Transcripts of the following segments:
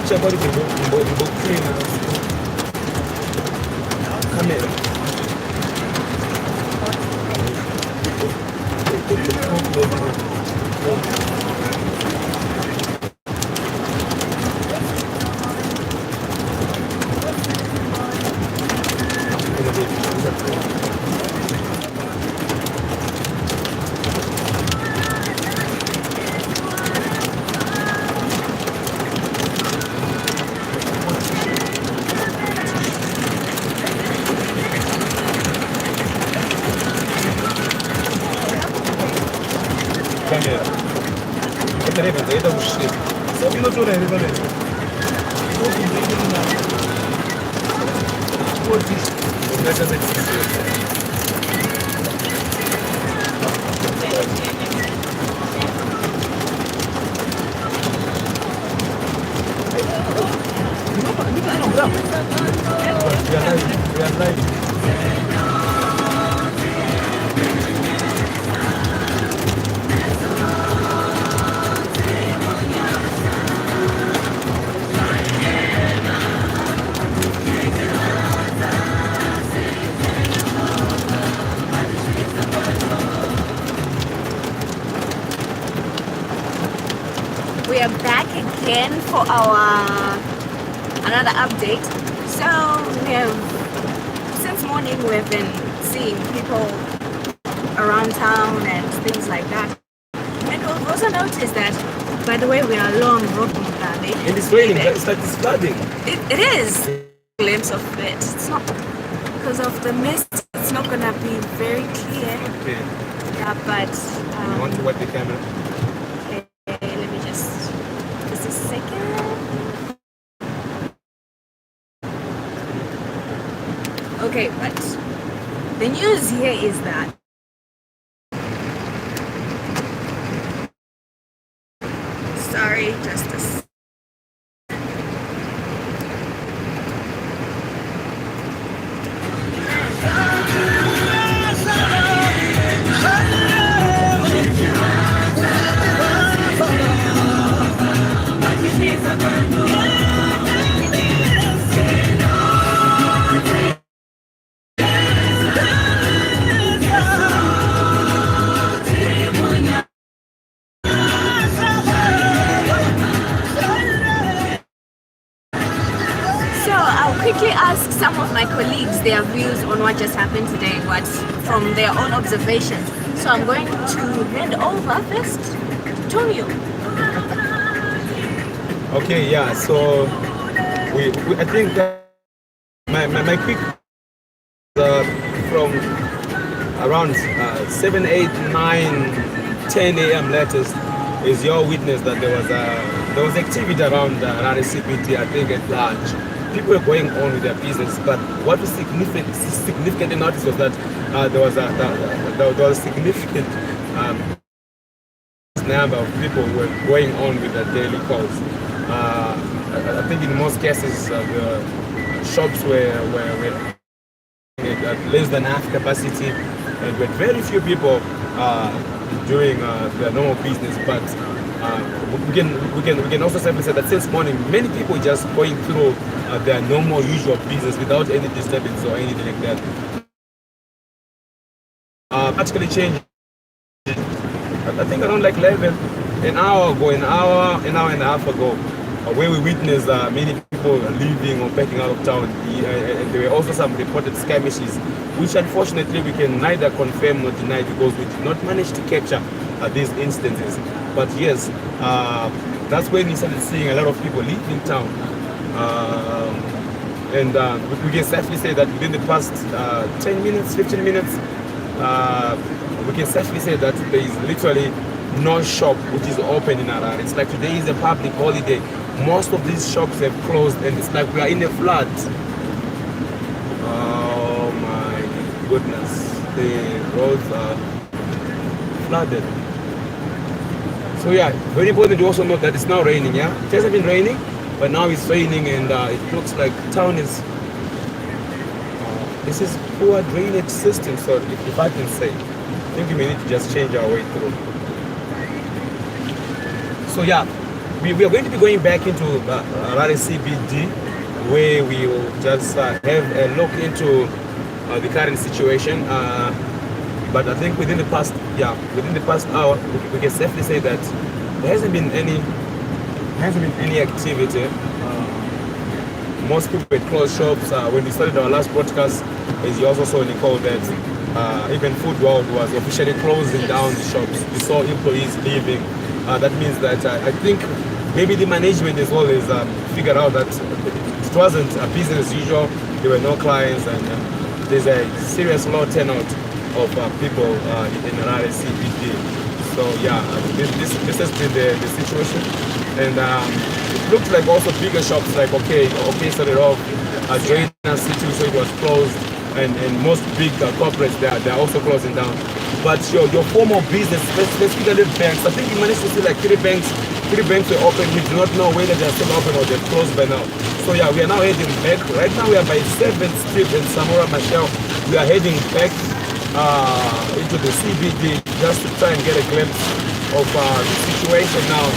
chabari kumbo clean camera. Это ушли. Минуту ребята. Вот здесь. Это We are back again for our another update. So we have, since morning we've been seeing people around town and things like that. And we've also noticed that, by the way, we are along Road Mugande. And it's raining, it's like it's flooding. It is. Glimpse of it. It's not because of the mist. It's not gonna be very clear. Okay. Yeah, but You want to wipe the camera? let me just a second. Okay, but the news here is that sorry, just a second. Quickly ask some of my colleagues their views on what just happened today, what from their own observations. So I'm going to hand over first to you. Okay, yeah. So we I think that my quick from around 7, 8, 9, 10 a.m. latest is your witness that there was activity around Harare CPT, I think at large. People were going on with their business, but what was significant to notice was that there was a significant number of people who were going on with their daily calls. I think in most cases the shops were at less than half capacity, and with very few people doing their normal business. But we can also safely say that since morning, many people just going through their normal usual business without any disturbance or anything like that. Practically changed. I think around like 11, an hour and a half ago, where we witnessed many people leaving or backing out of town. And there were also some reported skirmishes, which unfortunately we can neither confirm nor deny because we did not manage to capture these instances. But yes, that's when we started seeing a lot of people leaving town. And we can safely say that within the past 10 minutes, 15 minutes, we can safely say that there is literally no shop which is open in Harare. It's like today is a public holiday. Most of these shops have closed and it's like we are in a flood. Oh my goodness. The roads are flooded. So yeah, very important to also note that it's now raining, yeah? It hasn't been raining, but now it's raining and it looks like town is... this is poor drainage system, so if I can say. I think we need to just change our way through. So yeah, we are going to be going back into Harare CBD, where we will just have a look into the current situation. But I think within the past hour, we can safely say that there hasn't been any activity. Most people had closed shops. When we started our last broadcast, as you also saw, Nicole, that even Food World was officially closing down the shops. We saw employees leaving. That means that I think maybe the management as well has figured out that it wasn't a business as usual. There were no clients, and there's a serious low turnout of people in Harare CBD. So yeah, this has been the situation, and it looked like also bigger shops like OK started off, Joina City, so it was closed, and most big corporates they're also closing down. But your formal business, specifically banks, I think you managed to see like three banks were open. We do not know whether they're still open or they're closed by now. So yeah, we are now heading back. Right now we are by 7th Street in Samora Machel. We are heading back into the CBD just to try and get a glimpse of the situation now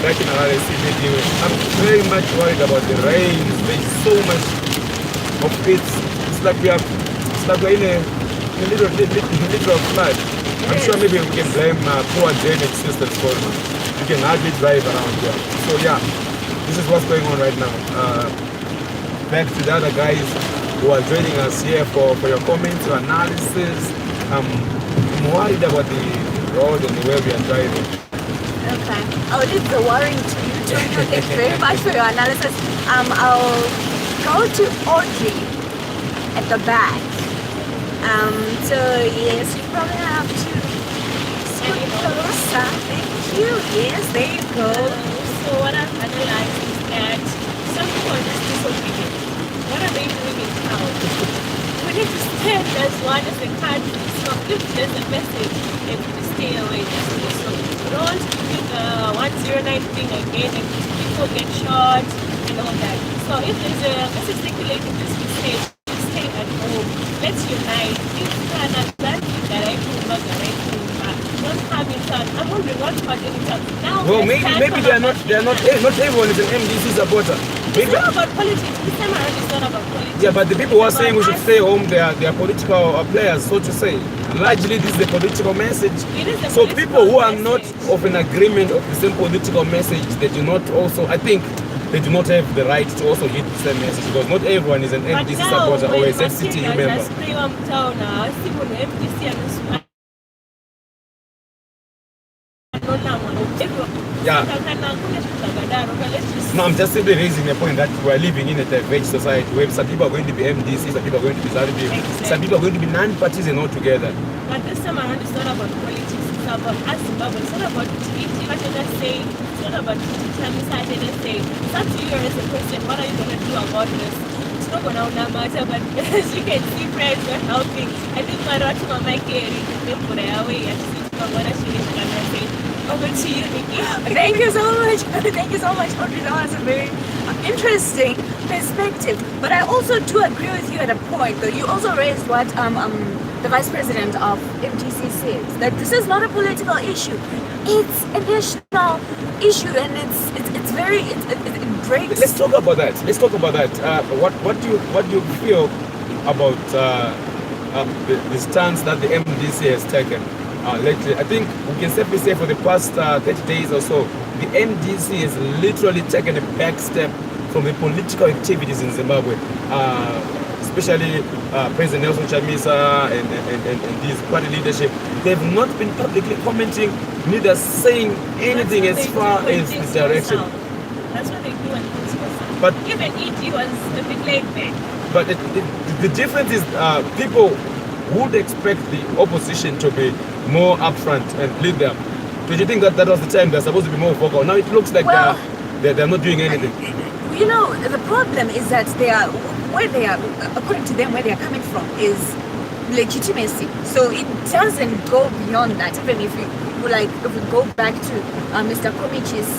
back in Harare CBD. I'm very much worried about the rain. There's so much of it. It's like we're in a literal flood. I'm sure maybe we can blame poor drainage systems for it. You can hardly drive around here. So yeah, this is what's going on right now. Back to the other guys who are joining us here for your comments, your analysis. I'm worried about the road and the way we are driving. Okay, I'll leave the worrying to you. Thank you very much for your analysis. I'll go to Audrey at the back. So yes, you probably have to scoot closer. Thank you. Yes, there you go. So what I've analyzed is that some people are just disobedient. What are they doing in town? We need to stand as one as a country. So if there's a message, they need to stay away. Just do so. We don't want to do the 109 thing again and people get shot and all that. So if there's a message circulating this message, stay at home. Let's unite. If can that don't have it done. I'm wondering what part of it now. Well, maybe they're not everyone is an MDC supporter. It's not about politics. This time around it's not about politics. Yeah, but the people who are saying we should stay home, they are political players, so to say. Largely, this is a political message. It is a so political people who are not message. of an agreement of the same political message, they do not also, I think, they do not have the right to also hit the same message, because not everyone is an MDC supporter or a ZCTU member. Yeah. No, I'm just simply raising a point that we're living in a diverse society where some people are going to be MDC, some people are going to be ZARB, some people are going to be non-partisan altogether. But this time around it's not about politics, it's about us Zimbabwe, it's not about what you're just saying, it's not about what you're just saying. It's up to you as a person, what are you going to do about this? It's not going to matter, but as you can see, friends are helping. I think my daughter, my care, put away, and she's going to say, over to you, Nikki. Thank you so much. Thank you so much, Audrey. That was a very interesting perspective. But I also do agree with you at a point, though. You also raised what the Vice President of MTC says, that this is not a political issue. It's a national issue, and it breaks. Let's talk about that. What do you feel about the stance that the MDC has taken? Lately, I think we can safely say for the past 30 days or so, the MDC has literally taken a back step from the political activities in Zimbabwe, especially President Nelson Chamisa and his party leadership. They've not been publicly commenting, neither saying anything as far as the direction. That's what they do in political. But even ED was a bit laid back. But the difference is people would expect the opposition to be more upfront and lead them. Did you think that was the time they're supposed to be more vocal? Now it looks like they're not doing anything. You know, the problem is that according to them, where they are coming from is legitimacy. So it doesn't go beyond that. Even if we go back to Mr. Komichi's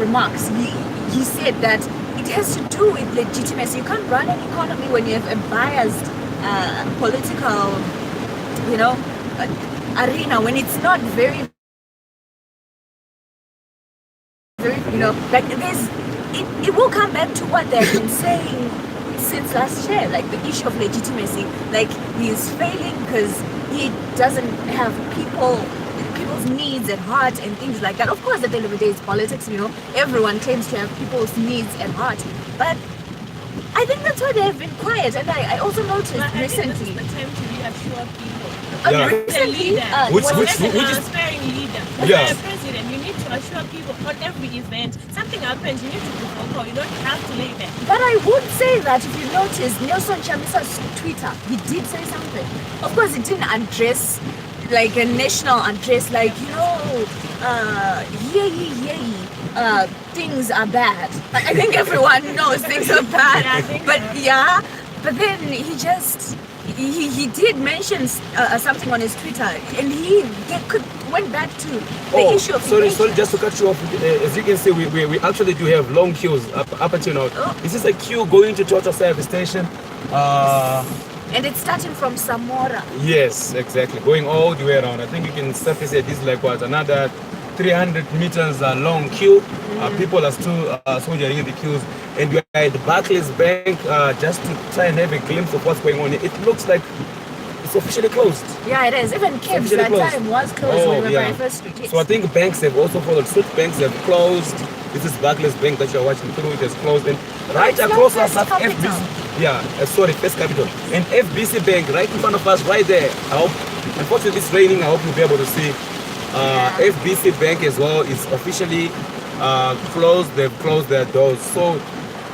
remarks, he said that it has to do with legitimacy. You can't run an economy when you have a biased political, arena, when it's not very like it will come back to what they've been saying since last year, like the issue of legitimacy. Like he's failing because he doesn't have people's needs at heart and things like that. Of course, at the end of the day, it's politics. Everyone claims to have people's needs at heart, but I think that's why they've been quiet. And I also noticed recently. This is the time to reassure people. Yeah. Recently, Which as is- an aspiring leader, as Yeah. a president, you need to assure people on every event. Something happens, you need to be vocal. You don't have to lay there. but I would say that if you notice Nelson Chamisa's Twitter, he did say something. Of course, he didn't address like a national address, like things are bad. I think everyone knows things are bad. But then he just he did mention something on his Twitter, and he went back to the issue of sorry, immigration. just to cut you off. As you can see, we actually do have long queues up until now. Oh. This is a queue going to Total Service Station. And it's starting from Samora. Yes, exactly. Going all the way around. I think you can surface it. This is like what, another 300 meters long queue. People are still soldiering in the queues. And we are at the Barclays Bank just to try and have a glimpse of what's going on. It looks like it's officially closed. Yeah, it is. Even Caves Officially that closed. time was closed when we were yeah. by first street. So I think banks have also followed suit. Banks have closed. This is Barclays Bank that you're watching through. It has closed. And right It's across not us, First that's Capital. FBC. Yeah, sorry, First Capital. And FBC Bank right in front of us, right there. I hope, unfortunately, it's raining. I hope you'll be able to see. FBC Bank as well is officially closed. They've closed their doors. So,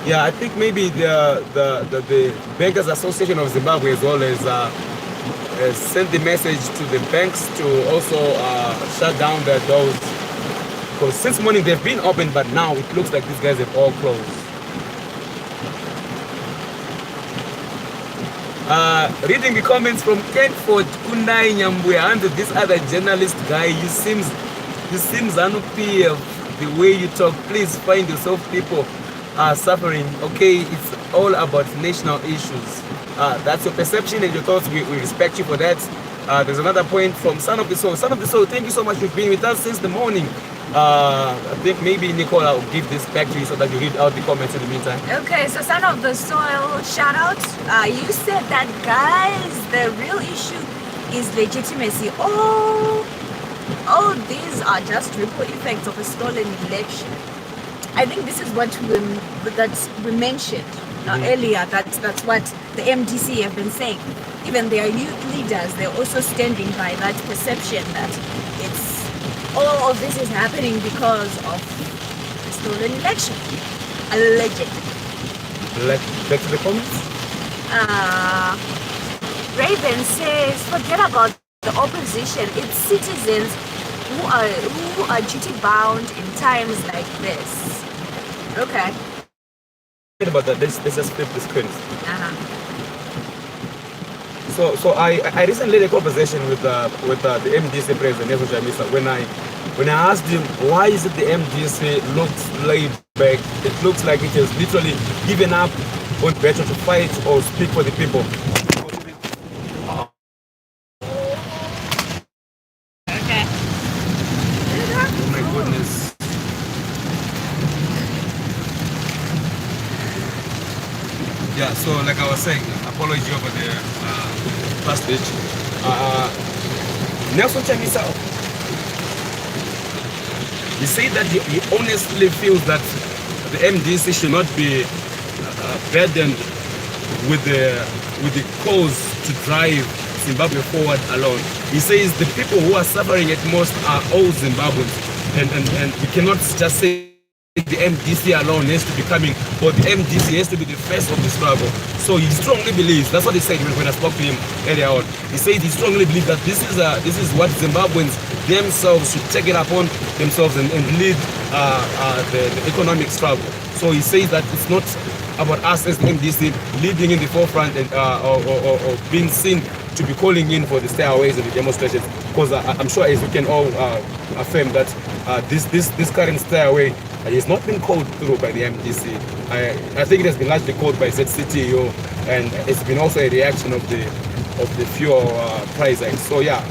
yeah, I think maybe the Bankers Association of Zimbabwe as well as sent the message to the banks to also shut down their doors. Because since morning they've been open, but now it looks like these guys have all closed. Reading the comments from Kenford Kundai Nyambuya and this other journalist guy, you seems unfair the way you talk. Please find yourself, people are suffering. Okay, it's all about national issues. That's your perception and your thoughts. We respect you for that. There's another point from Son of the Soul. Son of the Soul, thank you so much for being with us since the morning. I think maybe Nicole, I'll give this back to you so that you read out the comments in the meantime. Okay, so Son of the Soil, shout out. You said that, guys, the real issue is legitimacy. All these are just ripple effects of a stolen election. I think this is what we mentioned earlier. That's what the MDC have been saying. Even their youth leaders, they're also standing by that perception that all of this is happening because of a stolen election. Allegedly. Back to the comments. Raven says, forget about the opposition. It's citizens who are duty bound in times like this. Okay. Forget about that. Let's just flip the screen. Uh-huh. So I recently had a conversation with the MDC president Nelson Chamisa when I asked him why is it the MDC looks laid back. It looks like it has literally given up on better to fight or speak for the people. Okay. Oh my goodness. Yeah, so like I was saying, apology over the first stage. Nelson Chamisa, he said that he honestly feels that the MDC should not be burdened with the cause to drive Zimbabwe forward alone. He says the people who are suffering at most are all Zimbabweans, and we cannot just say the MDC alone has to be coming, but the MDC has to be the face of the struggle. So he strongly believes, that's what he said when I spoke to him earlier on. He said he strongly believes that this is what Zimbabweans themselves should take it upon themselves and lead the economic struggle. So he says that it's not about us as the MDC leading in the forefront and or being seen to be calling in for the stayaways and the demonstrations, because I'm sure as we can all affirm that this current stayaway has not been called through by the MDC. I think it has been largely called by ZCTO, and it's been also a reaction of the of the fuel price hike. So yeah,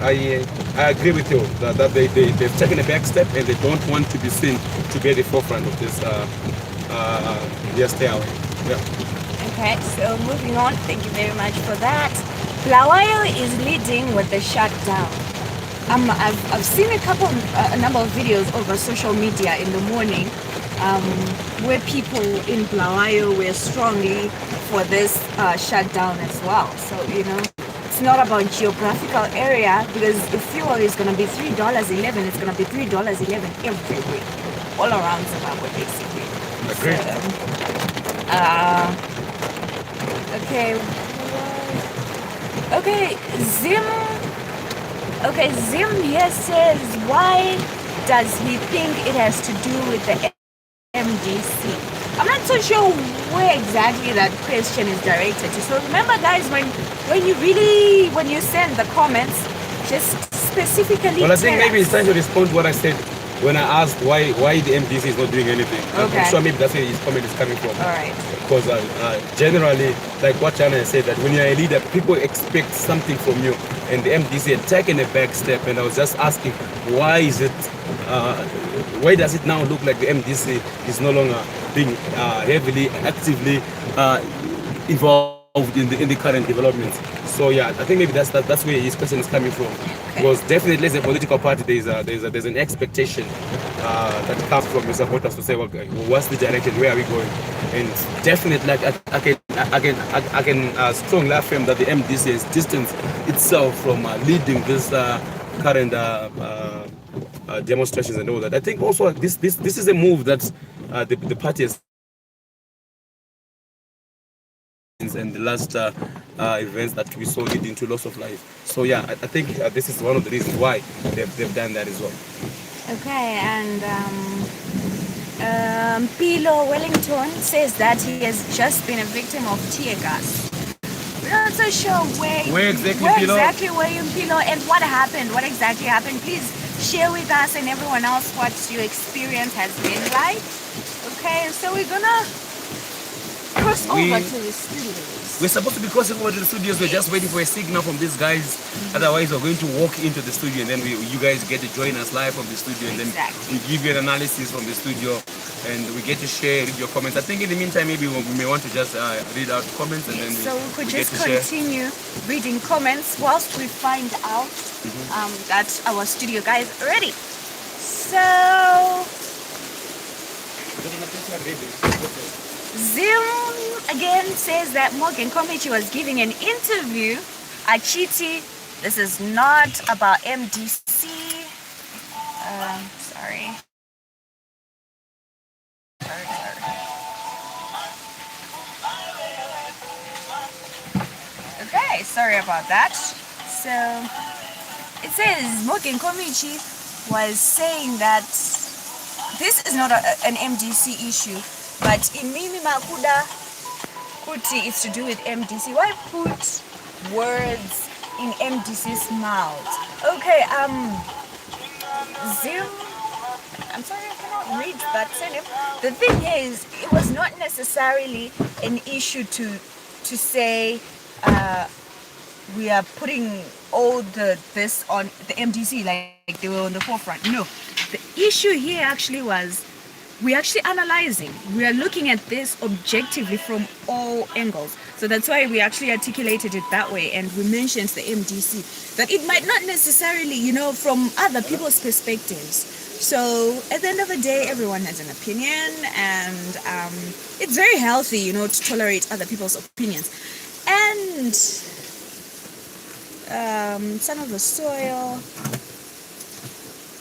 I agree with you that they've taken a back step and they don't want to be seen to be at the forefront of this stay away. Yeah. Okay, so moving on. Thank you very much for that. Blawayo is leading with the shutdown. I've seen a number of videos over social media in the morning where people in Blawayo were strongly for this shutdown as well. So, it's not about geographical area, because the fuel is going to be $3.11. It's going to be $3.11 everywhere, all around Zimbabwe, basically. Agreed. Okay, Zim here says, why does he think it has to do with the MDC? I'm not so sure where exactly that question is directed to. So remember, guys, when you send the comments, just specifically. Well, I think maybe it's time to respond to what I said when I asked why the MDC is not doing anything. Okay. I'm sure maybe that's where his comment is coming from. All right. Because generally, like what Chana said, that when you're a leader, people expect something from you. And the MDC had taken a back step, and I was just asking, why does it now look like the MDC is no longer being heavily, actively involved in the current developments? So yeah, I think maybe that's where his question is coming from. Because definitely as a political party, there's an expectation that comes from your supporters to say, well, what's the direction, where are we going? And definitely, like I can strongly affirm that the MDC has distanced itself from leading this current demonstrations and all that. I think also this is a move that the party has, and the last events that we saw leading to loss of life. So yeah, I think this is one of the reasons why they've done that as well. Okay, and Pilo Wellington says that he has just been a victim of tear gas. We're not so sure where exactly were you, Pilo, and what happened, what exactly happened. Please share with us and everyone else what your experience has been like. Okay, so we're gonna cross over to the studios. We're supposed to be crossing over to the studios. We're just waiting for a signal from these guys. Otherwise, we're going to walk into the studio, and then you guys get to join us live from the studio, and then we give you an analysis from the studio, and we get to share your comments. I think in the meantime, maybe we may want to just read out comments, and then so we could just continue reading comments whilst we find out that our studio guys are ready. So Zim again says that Morgan Komichi was giving an interview at Chiti. This is not about MDC. Sorry. Okay, sorry about that. So it says Morgan Komichi was saying that this is not an MDC issue, but imimi makuda kuti it's to do with MDC. Why put words in MDC's mouth? Okay, Zim, I'm sorry I cannot read that sentence. The thing is, it was not necessarily an issue to say we are putting all this on the MDC like they were on the forefront. No, the issue here actually was we're actually analyzing. We are looking at this objectively from all angles. So that's why we actually articulated it that way, and we mentioned the MDC, that it might not necessarily, from other people's perspectives. So at the end of the day, everyone has an opinion, and it's very healthy, to tolerate other people's opinions. And Son of the Soil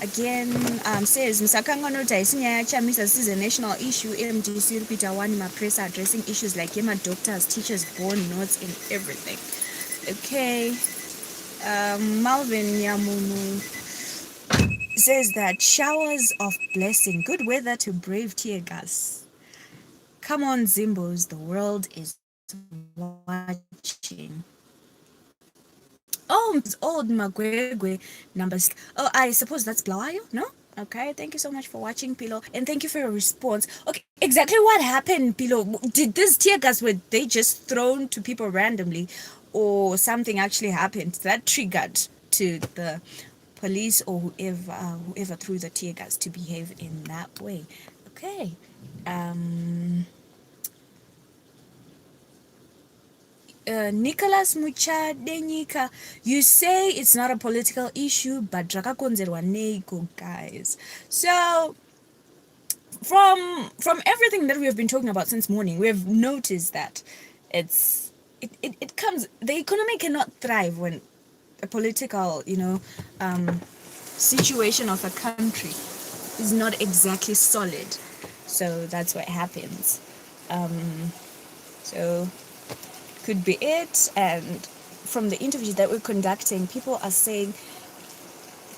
again says Msakangano Taisinya Chamisa, this is a national issue. MDC repeater one my press addressing issues like Yema doctors, teachers, born notes and everything. Okay. Malvin Yamunu says that showers of blessing, good weather to brave tear gas. Come on, Zimbos, the world is watching. Oh, it's old Magwegwe numbers. Oh, I suppose that's Blawayo, no? Okay, thank you so much for watching, Pilo, and thank you for your response. Okay, exactly what happened, Pilo? Did this tear gas, were they just thrown to people randomly, or something actually happened that triggered to the police or whoever threw the tear gas to behave in that way. Okay. Nicholas Muchadenyika, you say it's not a political issue, but rakakonzerwa neiko, guys. So from everything that we have been talking about since morning, we have noticed that it comes, the economy cannot thrive when a political, situation of a country is not exactly solid. So that's what happens. So could be it. And from the interviews that we're conducting, people are saying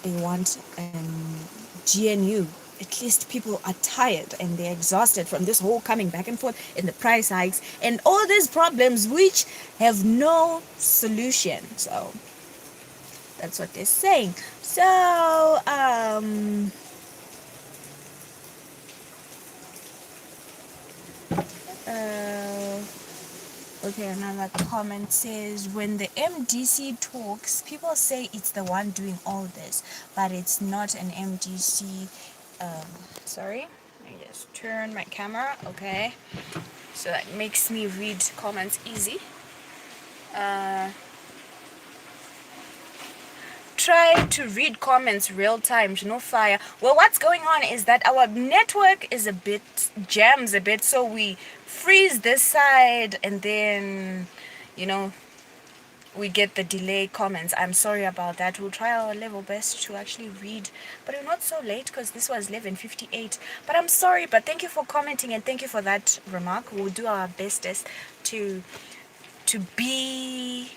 they want GNU. At least people are tired and they're exhausted from this whole coming back and forth and the price hikes and all these problems which have no solution. So that's what they're saying. So okay, another comment says, when the MDC talks, people say it's the one doing all this, but it's not an MDC. Sorry, let me just turn my camera. Okay, so that makes me read comments easy. Try to read comments real time, no fire. Well, what's going on is that our network is a bit jams a bit, so we freeze this side and then we get the delay comments. I'm sorry about that. We'll try our level best to actually read, but we're not so late because this was 11:58. But I'm sorry, but thank you for commenting and thank you for that remark. We'll do our bestest to be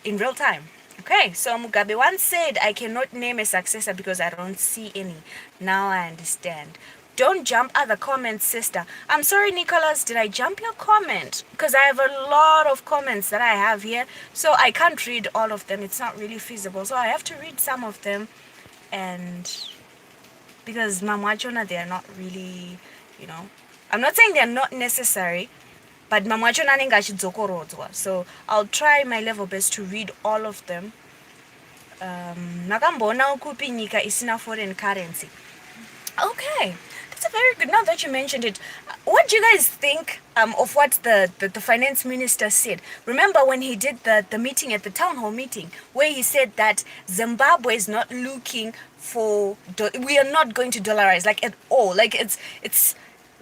in real time. Okay, so Mugabe once said, I cannot name a successor because I don't see any. Now I understand. Don't jump other comments, sister. I'm sorry, Nicholas, did I jump your comment? Because I have a lot of comments that I have here, so I can't read all of them. It's not really feasible. So I have to read some of them, and because Mamwachona, they are not really, I'm not saying they're not necessary, but Mamwachona nengashidzokorodwa. So I'll try my level best to read all of them. Nakambona ukupi nyika isina foreign currency. Okay, that's a very good, now that you mentioned it. What do you guys think of what the finance minister said? Remember when he did the meeting at the town hall meeting where he said that Zimbabwe is not looking for, we are not going to dollarize, like at all. Like it's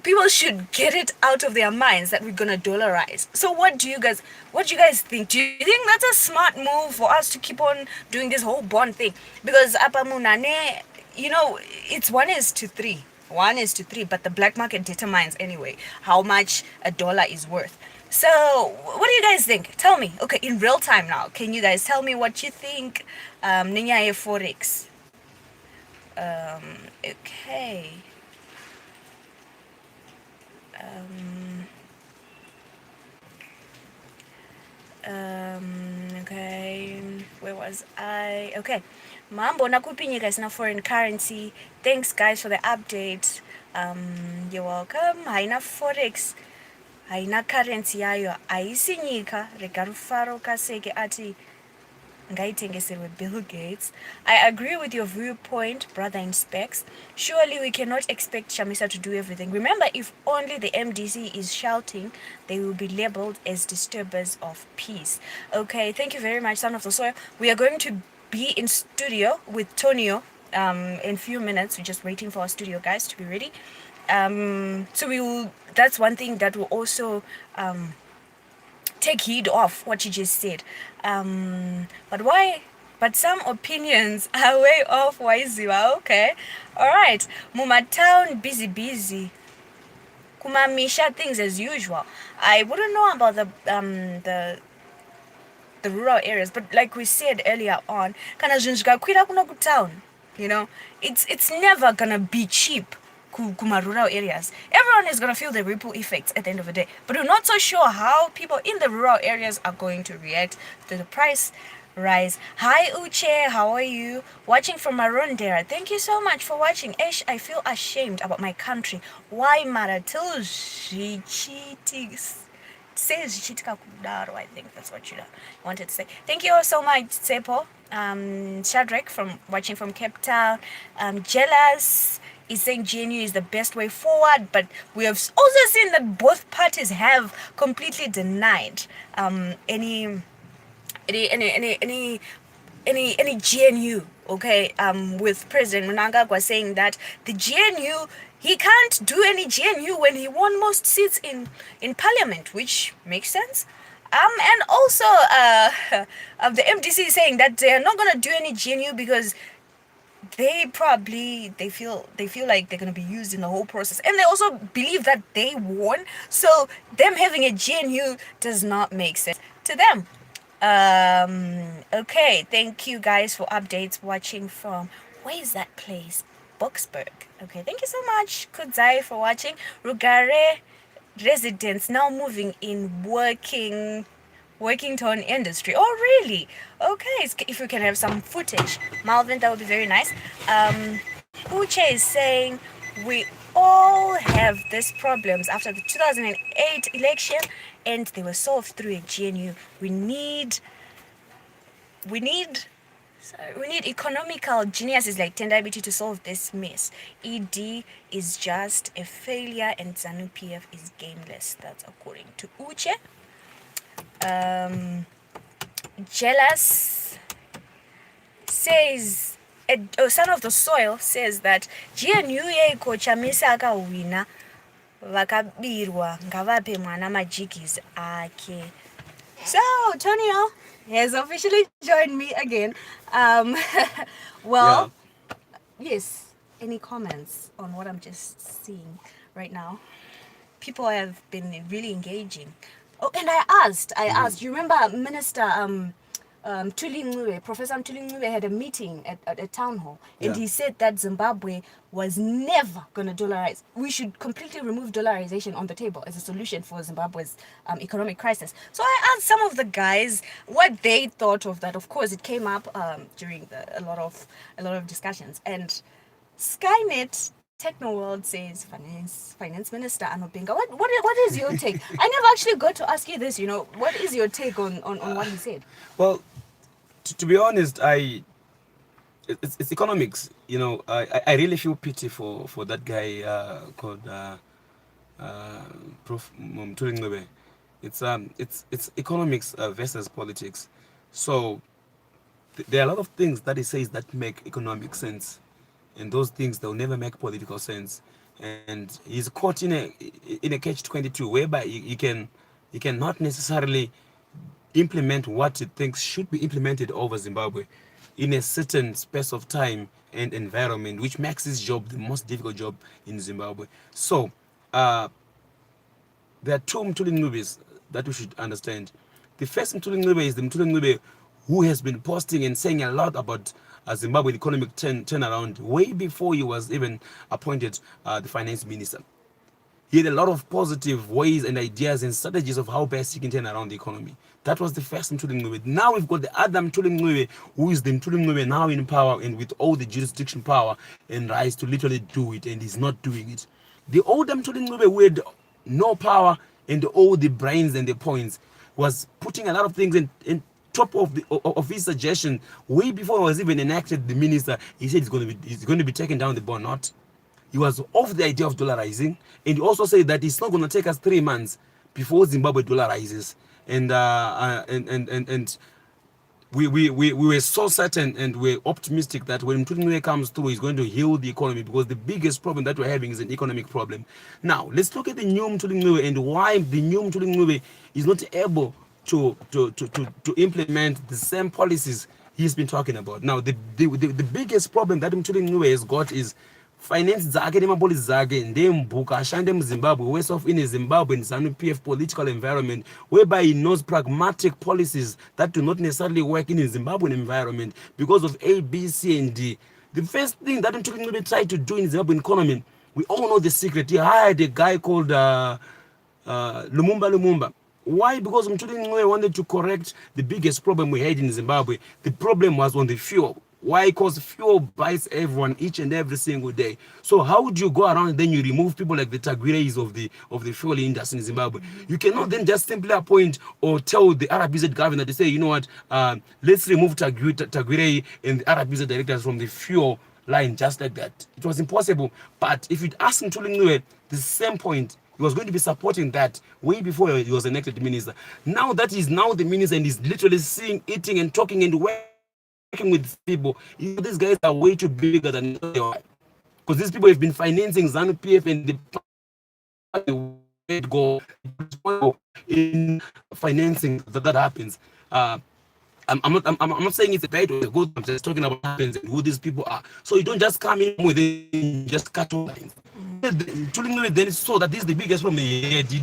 people should get it out of their minds that we're gonna dollarize. So what do you guys think? Do you think that's a smart move for us to keep on doing this whole bond thing? Because apamunane, it's 1:3. 1:3, but the black market determines anyway how much a dollar is worth. So what do you guys think? Tell me. Okay, in real time now, can you guys tell me what you think? Ninya forex. Okay. Okay, where was I? Okay, mambo nakupi nyika isina foreign currency. Thanks guys for the update. You're welcome. Haina forex, haina currency yayo, aisi nyika rega rufaro kaseke ati ngaitengeserwe Bill Gates. I agree with your viewpoint, brother in specs. Surely we cannot expect Shamisa to do everything. Remember, if only the MDC is shouting, they will be labeled as disturbers of peace. Okay, thank you very much, Son of the Soil. We are going to be in studio with Tonio in a few minutes. We're just waiting for our studio guys to be ready. So we will, that's one thing that will also take heed of what you just said. But some opinions are way off, Waiziwa. Okay, all right. Muma town busy. Kumamisha things as usual. I wouldn't know about the rural areas, but like we said earlier on, kana zvinjika kwira kuno kutown, it's never gonna be cheap. Kuma rural areas, everyone is gonna feel the ripple effects at the end of the day, but we're not so sure how people in the rural areas are going to react to the price rise. Hi Uche, how are you? Watching from Marondera. Thank you so much for watching. Ish, I feel ashamed about my country. Why Maratil says Chitika Kudaro, I think that's what you wanted to say. Thank you all so much, Sepo. Shadrach from watching from Cape Town. Jealous is saying GNU is the best way forward, but we have also seen that both parties have completely denied any GNU, okay, with President Mnangagwa saying that the GNU, he can't do any GNU when he won most seats in parliament, which makes sense. And also the MDC saying that they are not going to do any GNU because they feel like they're going to be used in the whole process, and they also believe that they won, so them having a GNU does not make sense to them. Okay, thank you guys for updates. Watching from, where is that place? Boxburg. Okay, thank you so much, Kudzai, for watching. Rugare residents now moving in working tone industry. Oh, really? Okay, if we can have some footage, Malvin, that would be very nice. Uche is saying we all have these problems after the 2008 election, and they were solved through a GNU. We need economical geniuses like Tendabiti to solve this mess. ED is just a failure, and ZANU PF is gameless. That's according to Uche. Jealous says, son of the soil says that GNU yeko chamisa akawina vakabirwa ngavape mwana majigis ake. So Tonio has officially joined me again. Well, yeah. Yes, any comments on what I'm just seeing right now? People have been really engaging. Oh, and I asked, you remember Minister Tuli Ngube, Professor Tuli Ngube had a meeting at a town hall, and he said that Zimbabwe was never going to dollarize. We should completely remove dollarization on the table as a solution for Zimbabwe's economic crisis. So I asked some of the guys what they thought of that. Of course, it came up during a lot of discussions, and Skynet Techno World says Finance Minister Anopinga. What is your take? I never actually got to ask you this. What is your take on what he said? Well, to be honest, it's economics. I really feel pity for that guy called Prof. Turingnobe. It's economics versus politics. So there are a lot of things that he says that make economic sense. And those things, they'll never make political sense. And he's caught in a catch-22 whereby he cannot necessarily implement what he thinks should be implemented over Zimbabwe in a certain space of time and environment, which makes his job the most difficult job in Zimbabwe. So there are two Mthuli Ncubes that we should understand. The first Mthuli Ncube is the Mthuli Ncube who has been posting and saying a lot about Zimbabwe economic turnaround way before he was even appointed the finance minister. He had a lot of positive ways and ideas and strategies of how best he can turn around the economy. That was the first Mthuli Ncube. Now we've got the other Mthuli Ncube, who is the Mthuli Ncube now in power and with all the jurisdiction power and rights to literally do it, and he's not doing it. The older Mthuli Ncube, who had no power and all the brains and the points, was putting a lot of things in top of his suggestion way before it was even enacted. The minister, he said it's going to be taken down the board. Not. He was off the idea of dollarizing, and he also said that it's not going to take us 3 months before Zimbabwe dollarizes. And we were so certain and we're optimistic that when Mthuli comes through, he's going to heal the economy, because the biggest problem that we're having is an economic problem. Now let's look at the new Mthuli and why the new Mthuli is not able to implement the same policies he's been talking about. Now, the biggest problem that Mthuli has got is finance zake nemaboli zake ndembuka ashande muZimbabwe, worse off in a Zimbabwean ZANU PF political environment whereby he knows pragmatic policies that do not necessarily work in a Zimbabwean environment because of A, B, C, and D. The first thing that Mthuli tried to do in the Zimbabwean economy, we all know the secret. He hired a guy called Lumumba. Why? Because Mthuli wanted to correct the biggest problem we had in Zimbabwe. The problem was on the fuel. Why? Because fuel bites everyone each and every single day. So how would you go around and then you remove people like the Taguireis of the fuel industry in Zimbabwe? You cannot then just simply appoint or tell the RBZ government that they say, you know what, let's remove Taguirei and the RBZ directors from the fuel line just like that. It was impossible. But if you'd asked Ntuli the same point, he was going to be supporting that way before he was elected minister. Now that he's now the minister and he's literally seeing, eating and talking and working with people, these guys are way too bigger than they are. Because these people have been financing ZANU-PF and the go in financing that happens. I'm not saying it's a bad or a good. I'm just talking about what happens and who these people are. So you don't just come in with it, just cut lines. Then saw that this is the biggest problem.